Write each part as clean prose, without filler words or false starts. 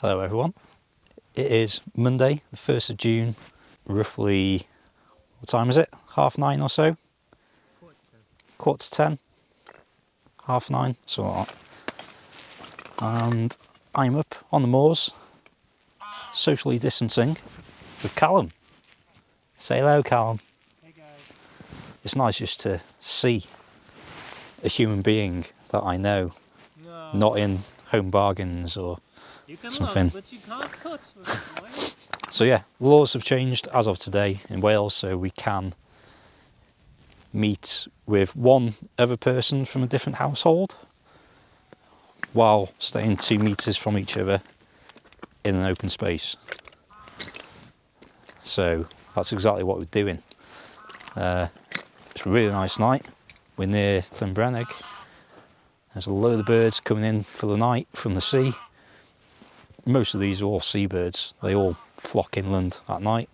Hello everyone. It is Monday, the 1st of June, roughly, what time is it? 9:30 or so? Quarter to 10. 9:30, something like that. And I'm up on the moors, socially distancing with Callum. Say hello, Callum. Hey guys. It's nice just to see a human being that I know, not in Home Bargains or You can something. look, but you can't touch. So yeah, laws have changed as of today in Wales, so we can meet with one other person from a different household while staying 2 metres from each other in an open space. So that's exactly what we're doing. It's a really nice night. We're near Llyn Brenig. There's a load of birds coming in for the night from the sea. Most of these are all seabirds. They all flock inland at night.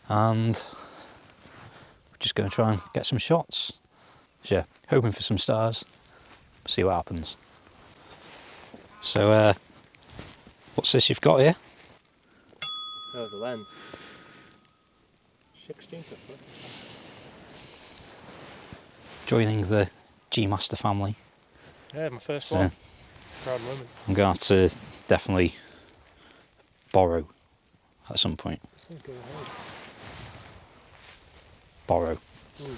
And we're just going to try and get some shots. So yeah, hoping for some stars. See what happens. So what's this you've got here? Oh, the lens. 16th of foot. Joining the G Master family. Yeah, my first one. It's a proud moment. I'm going to have to definitely borrow at some point. Go ahead. Borrow. Ooh.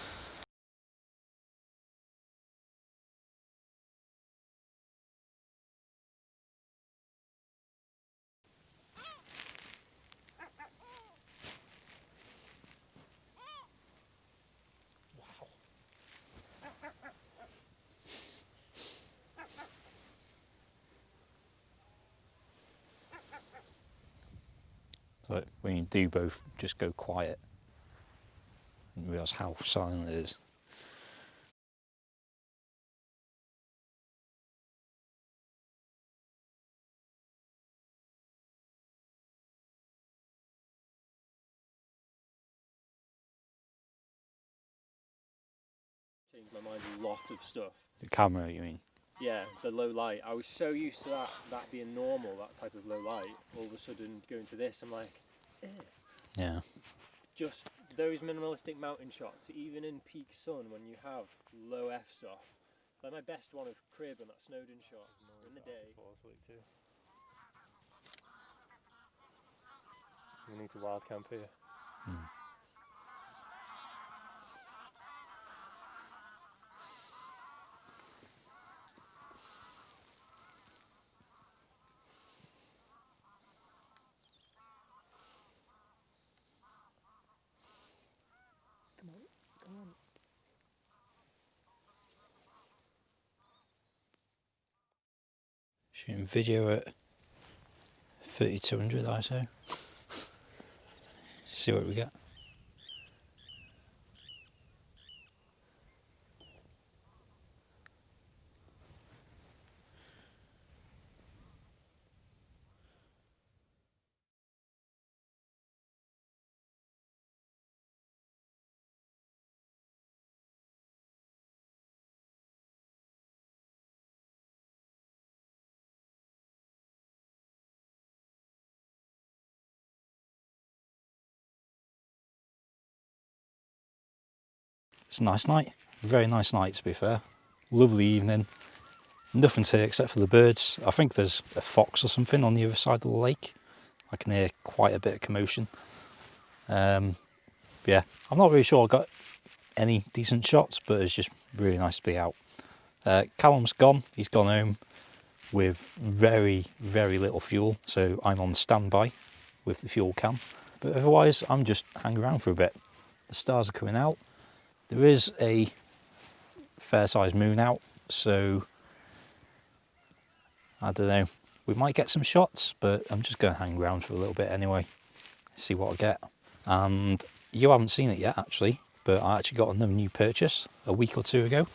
But when you do both, just go quiet and realise how silent it is. Changed my mind a lot of stuff. The camera, you mean? Yeah, the low light. I was so used to that being normal, that type of low light. All of a sudden, going to this, I'm like, eh. Yeah. Just those minimalistic mountain shots, even in peak sun, when you have low f-stop. Like my best one of crib and that Snowdon shot in the day. We need to wild camp here. Come on. Shooting video at 3200 ISO. See what we get. It's a nice night. Very nice night, to be fair. Lovely evening. Nothing's here except for the birds. I think there's a fox or something on the other side of the lake. I can hear quite a bit of commotion. Yeah, I'm not really sure I got any decent shots, but it's just really nice to be out. Callum's gone. He's gone home with very, very little fuel, so I'm on standby with the fuel can. But otherwise, I'm just hanging around for a bit. The stars are coming out. There is a fair-sized moon out, so I don't know. We might get some shots, but I'm just going to hang around for a little bit anyway, see what I get. And you haven't seen it yet, actually, but I actually got another new purchase a week or two ago.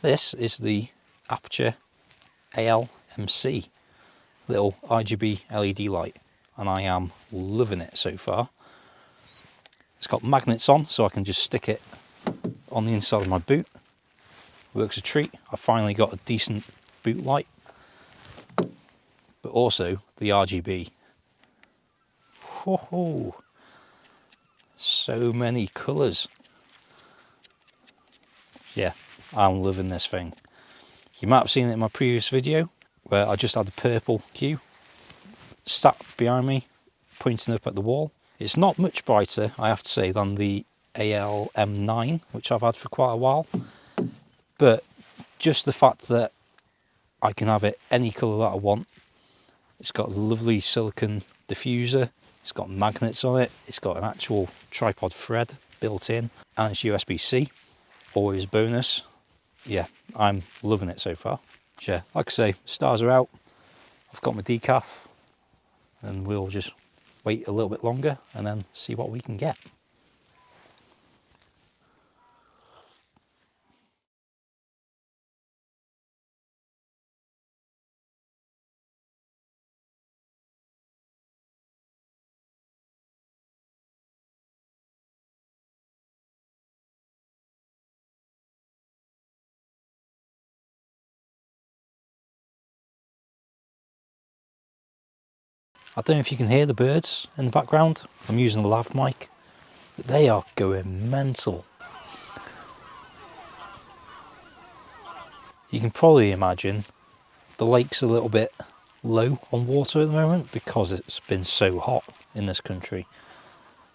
This is the Aperture ALMC little RGB LED light, and I am loving it so far. It's got magnets on, so I can just stick it on the inside of my boot. Works a treat. I finally got a decent boot light, but also the RGB. Whoa, so many colours. Yeah, I'm loving this thing. You might have seen it in my previous video where I just had the purple hue sat behind me, pointing up at the wall. It's not much brighter, I have to say, than the ALM9, which I've had for quite a while. But just the fact that I can have it any colour that I want. It's got a lovely silicone diffuser. It's got magnets on it. It's got an actual tripod thread built in, and it's USB-C. Always a bonus. Yeah, I'm loving it so far. Yeah, like I say, stars are out. I've got my decaf, and we'll just wait a little bit longer and then see what we can get. I don't know if you can hear the birds in the background. I'm using a lav mic, but they are going mental. You can probably imagine the lake's a little bit low on water at the moment because it's been so hot in this country.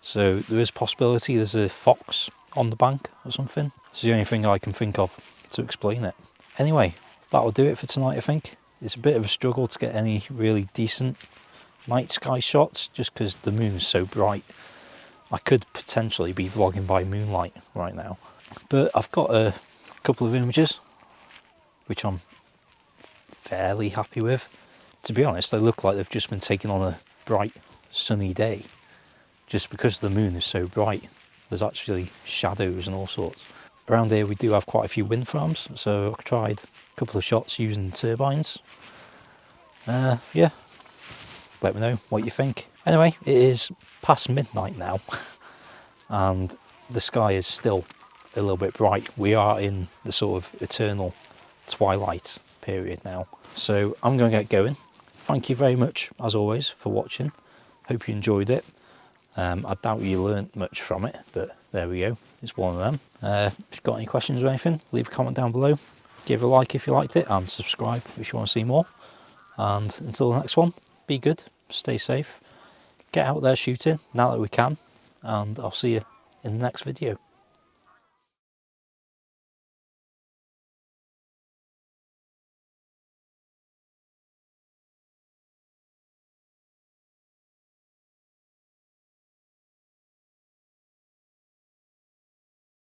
So there is a possibility there's a fox on the bank or something. It's the only thing I can think of to explain it. Anyway, that'll do it for tonight, I think. It's a bit of a struggle to get any really decent night sky shots just because the moon is so bright. I could potentially be vlogging by moonlight right now. But I've got a couple of images which I'm fairly happy with. To be honest, they look like they've just been taken on a bright sunny day. Just because the moon is so bright, there's actually shadows and all sorts. Around here we do have quite a few wind farms, so I've tried a couple of shots using turbines. Yeah, let me know what you think. Anyway, it is past midnight now and the sky is still a little bit bright. We are in the sort of eternal twilight period now. So I'm going to get going. Thank you very much, as always, for watching. Hope you enjoyed it. I doubt you learnt much from it, but there we go. It's one of them. If you've got any questions or anything, leave a comment down below. Give a like if you liked it, and subscribe if you want to see more. And until the next one, be good, stay safe, get out there shooting now that we can, and I'll see you in the next video.